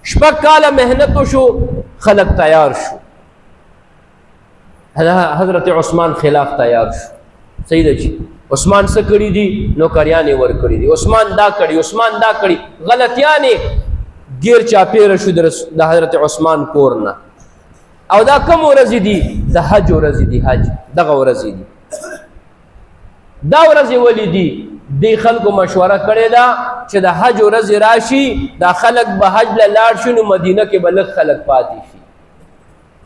شپږ کاله محنت وشو، خلق تیار شو. حضرت عثمان خلاف تیار شو. صحیح ده چې عثمان څه کړي دي؟ نوکریانې ورکړي دي. عثمان دا کړي، عثمان دا کړي، غلطیانې ګیر چاپېره شو د حضرت عثمان کور نه. او دا کوم ورځې دي؟ د حج ورځې دي. حج دغه ورځې دي. دا ورځې ولې دي؟ دې خلکو مشوره کړې ده چې د حج ورځې راشي، دا خلک به حج له لاړ شي، نو مدینه کې به لږ خلک پاتې شي.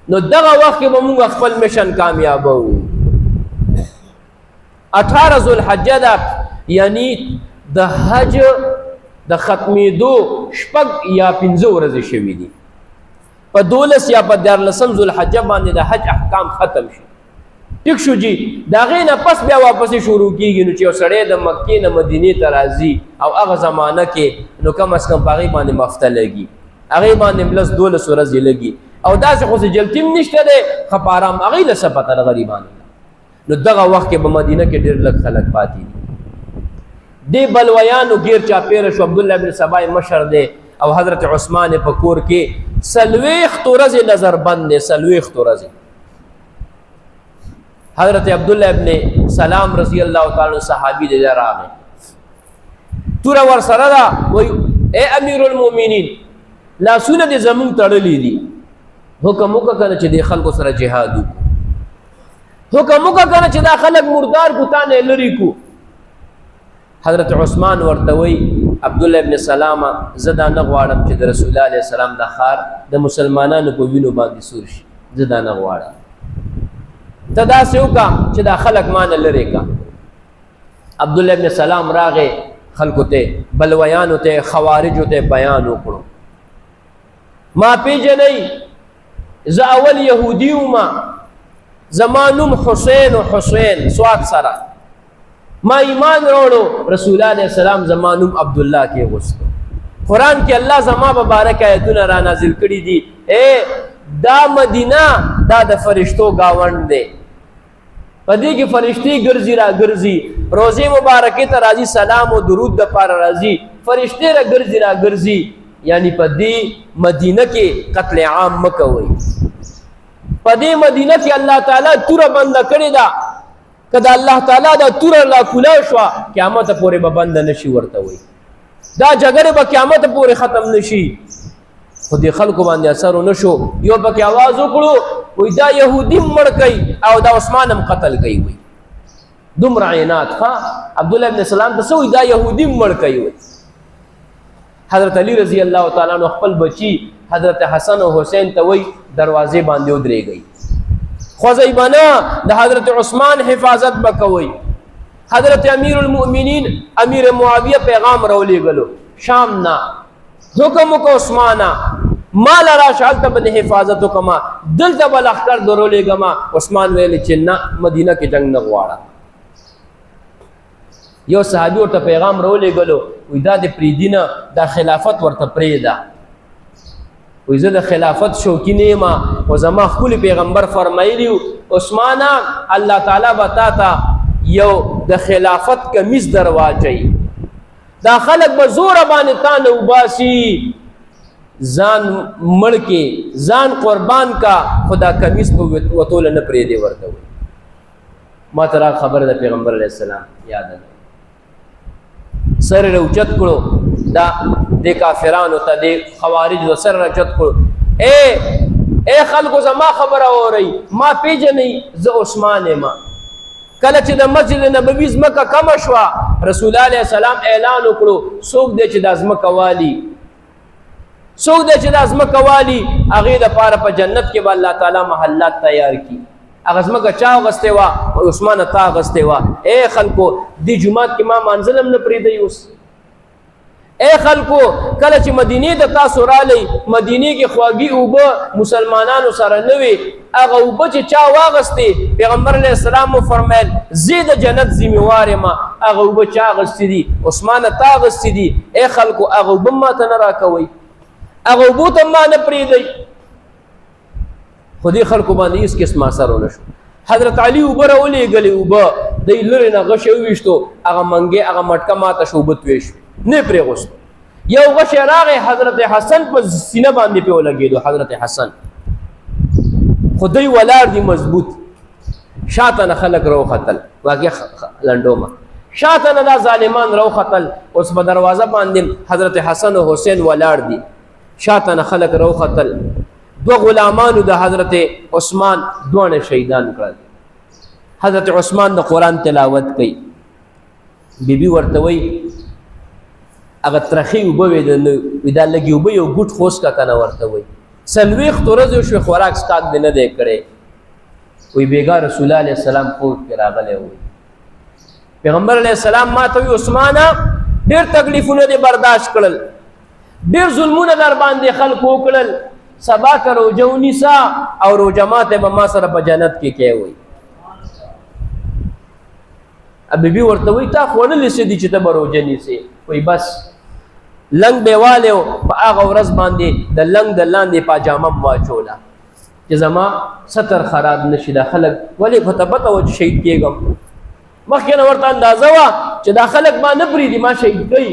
نو دغه وخت کې به موږ خپل مشن کامیابوو. 18 ذوالحجه ده، یعنی د حج د ختمېدو 6 یا 5 ورځې شوي دي. په 12 یا په 14 ذوالحجه باندې د حج احکام ختم شي. ټیک شو جی. د هغې نه پس بیا واپسې شروع کېږي. نو چې یو سړی د مکې نه مدینې ته راځي او هغه زمانه کې نو کم از کم په هغې باندې مفته لګي، هغې باندې پلس 12 ورځې لګي. او داسې خو جلتي هم نشته دی، ښه په ارام هغې له څه پته د غریبانو. نو دغه وخت کې به مدینه کې ډېر لږ خلک پاتې دي. دې بلویانو ګیر چاپېره شو. عبدالله بن سبا مشر دی او حضرت عثمان په کور کې 40 ورځې نظر بند دی. 40 ورځې. حضرت عبدالله ابن سلام رضی اللہ تعالی عنہ صحابی دے راغی. توره ور سره دا وای اے امیر المؤمنین لاسونه دې زمون تړلې دي، حکم وکړه کنه چې د خلکو سره جهاد وکړو، حکم وکړه کنه چې دا خلک مردار کو تانه لري کو. حضرت عثمان ورته وای عبدالله ابن سلام زدا نه غواړم چې د رسول الله علیه السلام د خار د مسلمانانو په وینو باندې سور شي، زدا نه غواړم. ته داسې وکړه چې دا خلک مانه لرې کا. عبدالله ابن سلام راغې خلکو ته، بلویانو ته، خوارجو ته بیان وکړو. ما پیژنئ، زه اول یهودي وم، زما نوم حسین و حسین سواد سره، ما ایمان راوړو، رسول الله علیه السلام زما نوم عبدالله کې غوښتو. قرآن کې الله زما مبارک آیتونه را نازل کړي دي. دا مدینه دا د فرشتو گاوند دی، په دې کې فرشتي ګرځي را ګرځي، روزې مبارکې ته راځي، سلام او درود د پاره راځي، فرشتي را ګرځي را ګرځي. یعنی په دې مدینه کې قتل عام مکوئ. په دې مدینه کې الله تعالی توره بنده کړې ده. کله الله تعالی دا توره لا کولا شو، قیامت پورې به بنده نشي ورته وي. دا جګړه به قیامت پورې ختم نشي. خو دې خلکو باندې اثر ونه شو. یو پکې आवाज وکړو وای دا يهودي مړ کوي او دا عثمان هم قتل کوي. وای دومره عینات. ها عبدالله ابن سلام ته څه وای دا يهودي مړ کوي. وای حضرت علی رضی الله تعالی عنہ خپل بچی حضرت حسن او حسین ته وای دروازې باندې ودرېږي، خوځي بنا د حضرت عثمان حفاظت وکوي. حضرت امیر المؤمنین امیر معاویه پیغام راولېږلو شام نه، حکم وکړه عثمانه مال راشه هلته به حفاظت وکړم، دلته به لښکر درولېږم. عثمان ویل چې نه، مدینه کې جنګ نه غواړه. یو صحابي ورته پیغام راولېږلو، وایي دا د پرېږدي نه، دا خلافت ورته پرېږده. وایي زه د خلافت شوقي نه یم، خو زما ښکلي پیغمبر فرمایلي عثمانه الله تعالی به تا ته یو د خلافت کمیس در واچوي، دا خلق به زور باندې تا نه وباسي، ځان مړ کې ځان قربان کا، خدا کمیس په وتوله نه پرېږدي ورته. وایي ما ته را خبره د پیغمبر علیه السلام یاد ده. سر یې اوچت کړو، دا د کافرانو ته د خوارجو سر اوچت کړو. اے خلکو زما خبره اورئ، ما پیژنئ زه عثمان یم. کله چې د مسجد نبوي ځمکه کمه شوه، رسول الله علیه السلام اعلان وکړو څوک دی چې دا ځمکه والي، څوک دی چې دا ځمکه والي، هغې دپاره په جنت کې به الله تعالی محلات تیار کړي. هغه ځمکه چا اغوستې وه؟ عثمانه تا اغوستې وه. ای خلکو دې جومات کې ما مانځل هم نه پرېږدئ. اوس اے خلکو کله چې مدینې ته تاسو رالی، مدینې کې خواږي اوبه مسلمانانو سره نه وي، هغه اوبه چې چا واغستې، پیغمبر علیه السلام مو فرمیل زه د جنت ذمہوار یم. هغه اوبه چا اغستې دي؟ عثمانه تا اغستې دي. اے خلکو هغه اوبه ما ته نه راکوئ، هغه اوبو ته ما نه پرېږدئ. خو دې خلکو باندې هېڅ قسم اثر ونه شو. حضرت علي اوبه راولېږلې، اوبه دی لرې نه غشې وویشتو، هغه منګې هغه مټکه ماته شو، اوبه توی شوې، نه یې پرېغوستو. یو غشی راغی حضرت حسن په سینه باندې په ولګېدو. حضرت حسن خدای ولاړ دی مضبوط، شاته نه خلک راوختل. واقع لنډومه شاته نه دا ظالمان راوختل. اوس په دروازه باندې حضرت حسن او حسین ولاړ دي، شاته نه خلک راوختل. دو غلامانو د حضرت عثمان دوه شهیدان کړل. حضرت عثمان د قرآن تلاوت کوي. بیبي ورته وایي هغه ترخی اوبه وې دا لږې اوبه یو ګوټ خوس کا که نه ورته وایي 40 ورځې وشوې خوراک سکاک دې نه دی کړی. وایي بېګا رسول الله علیه السلام خوب کې راغلی وایي پیغمبر علیه السلام ما ته وایي عثمانه ډېر تکلیفونه دې برداشت کړل، ډېر ظلمونه در باندې خلکو وکړل، سبا که روژه ونیسه او روژه ماته به ما سره په جنت کې کوې. وایي بیبي ورته وایي تا خوړلې څه دي چې ته به روژه نیسې؟ وایي بس لنګ به والی و په هغه ورځ باندې د لنګ د لاندې پاجامه م واچوله چې زما ستر خراب نه شي. دا خلک ولې خو ته پته وه چې شهید کېږم، مخکې نه ورته اندازه وه چې دا خلک ما نه پرېږدي، ما شهید کوي.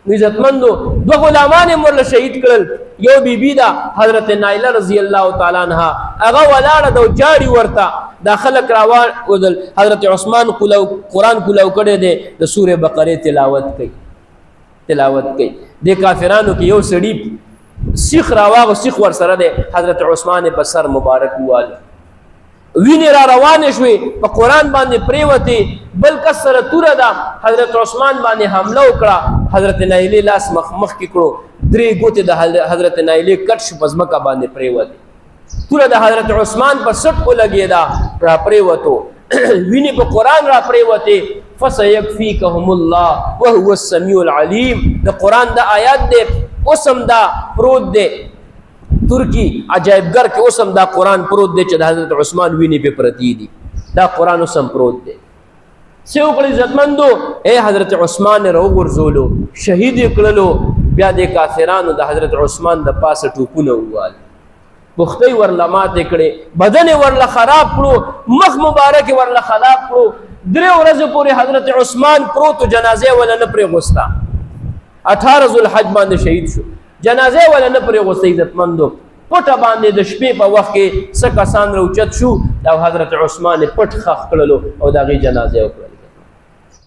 نو عزتمندو دوه غلامان یې ورله شهید کړل. یو بیبي ده حضرت نایله رضی الله تعالی عنها، هغه ولاړه ده او جاړي ورته. دا خلک راوړل. حضرت عثمان قرآن کولو کړی دی، د سورې بقرې تلاوت کوي. د کافرانو کې یو سړي سیخ راواغ سیخ ورسره دی، حضرت عثمان په سر مبارک وواله، وینې را روانې شوې، په قرآن باندې پرېوتې، بل کس سره توره ده، حضرت عثمان باندې حمله وکړه. حضرت نایلې لاس مخکې کړو، 3 ګوتې د حضرت نایلې کټ شو، په ځمکه باندې پرېوتې. توره د حضرت عثمان په سټ ولګېده، را پرېوتو، وینې په قرآن را پرېوتې. فسيكفيكهم الله وهو السميع العليم. د قرآن د آیات دی، اوسم دا پروت دی ترکی عجایبګر کې، اوسم دا قرآن پروت دی چې د حضرت عثمان وینې پې پرتې دي. دا قرآن اوسم پروت دی. څه وکړل عزتمندو؟ حضرت عثمان یې راوغورځولو، شهید یې کړلو. بیا د کافرانو د حضرت عثمان د پاسه ټوپونه ووال، پختۍ ورله ماتې کړې، بدن یې ورله خراب کړو، مخ مبارک یې ورله خراب کړو. 3 ورځې پورې حضرت عثمان پروت، جنازه ولا نه پرېغوسته. 18 ذوالحج باندې شهید شو، جنازه ولا نه پرېغوسته. عزتمندو پټه باندې د شپې په وخت کې څه کسان راوچت شو او حضرت عثمان پټ خښ کړلو او د هغې جنازه وکړه.